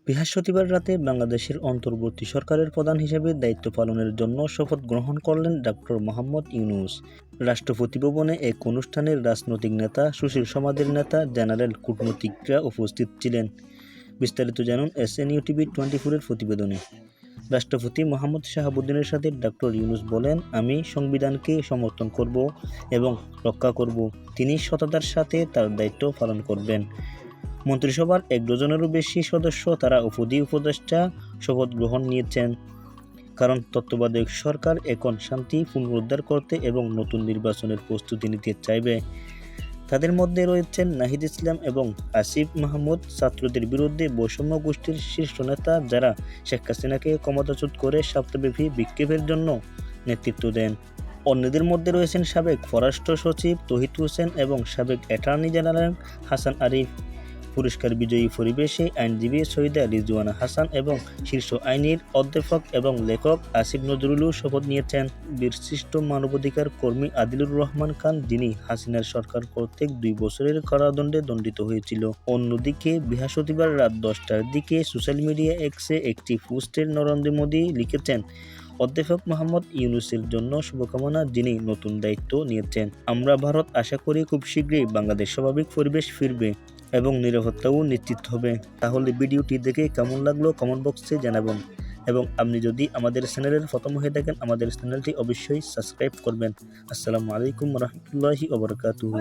বৃহস্পতিবার রাতে বাংলাদেশের অন্তর্বর্তী সরকারের প্রধান হিসেবে দায়িত্ব পালনের জন্য শপথ গ্রহণ করলেন ডক্টর মোহাম্মদ ইউনূস। রাষ্ট্রপতি ভবনে এক অনুষ্ঠানে রাজনৈতিক নেতা, সুশীল সমাজের নেতা, জেনারেল কূটনীতিকরা উপস্থিত ছিলেন। বিস্তারিত জানুন SNU TV 24-এর প্রতিবেদনে। রাষ্ট্রপতি মোহাম্মদ শাহাবুদ্দিনের সাথে ডক্টর ইউনূস বলেন, আমি সংবিধানকে সমর্থন করব এবং রক্ষা করব। তিনি সততার সাথে তার দায়িত্ব পালন করবেন। মন্ত্রিসভার ১ ডজনেরও বেশি সদস্য তারা উপদেষ্টা শপথ গ্রহণ নিয়েছেন, কারণ তত্ত্বাবধায়ক সরকার এখন শান্তি পুনরুদ্ধার করতে এবং নতুন নির্বাচনের প্রস্তুতি নিতে চাইবে। তাদের মধ্যে রয়েছেন নাহিদ ইসলাম এবং আসিফ মাহমুদ, ছাত্রদের বিরুদ্ধে বৈষম্য গোষ্ঠীর শীর্ষ নেতা, যারা শেখ হাসিনাকে ক্ষমতাচ্যুত করে সপ্তাহব্যাপী বিক্ষোভের জন্য নেতৃত্ব দেন। অন্যদের মধ্যে রয়েছেন সাবেক পররাষ্ট্র সচিব তৌহিদ হোসেন এবং সাবেক অ্যাটর্নি জেনারেল হাসান আরিফ। পুরস্কার বিজয়ী পরিবেশে আইনজীবী সৈয়দা রিজওয়ানা হাসান এবং শীর্ষ আইনের অধ্যাপক এবং লেখক আসিফ নজরুলও শপথ নিয়েছেন। বিশিষ্ট মানবাধিকার কর্মী আদিলুর রহমান খান, যিনি হাসিনার সরকার কর্তৃক 2 বছরের কারাদণ্ডে দণ্ডিত হয়েছিল। অন্যদিকে বৃহস্পতিবার রাত 10টার দিকে সোশ্যাল মিডিয়া এক্সে একটি পোস্টে নরেন্দ্র মোদী লিখেছেন, অধ্যাপক মোহাম্মদ ইউনূসের জন্য শুভকামনা, যিনি নতুন দায়িত্ব নিয়েছেন। আমরা ভারত আশা করি খুব শীঘ্রই বাংলাদেশ স্বাভাবিক পরিবেশ ফিরবে এবং নিরাপত্তাও নিশ্চিত হবে। তাহলে ভিডিওটি দেখে কেমন লাগলো কমেন্ট বক্সে জানাবেন, এবং আপনি যদি আমাদের চ্যানেলের প্রথম হয়ে থাকেন আমাদের চ্যানেলটি অবশ্যই সাবস্ক্রাইব করবেন। আসসালামু আলাইকুম রহমতুল্লাহি ওয়া বারাকাতুহু।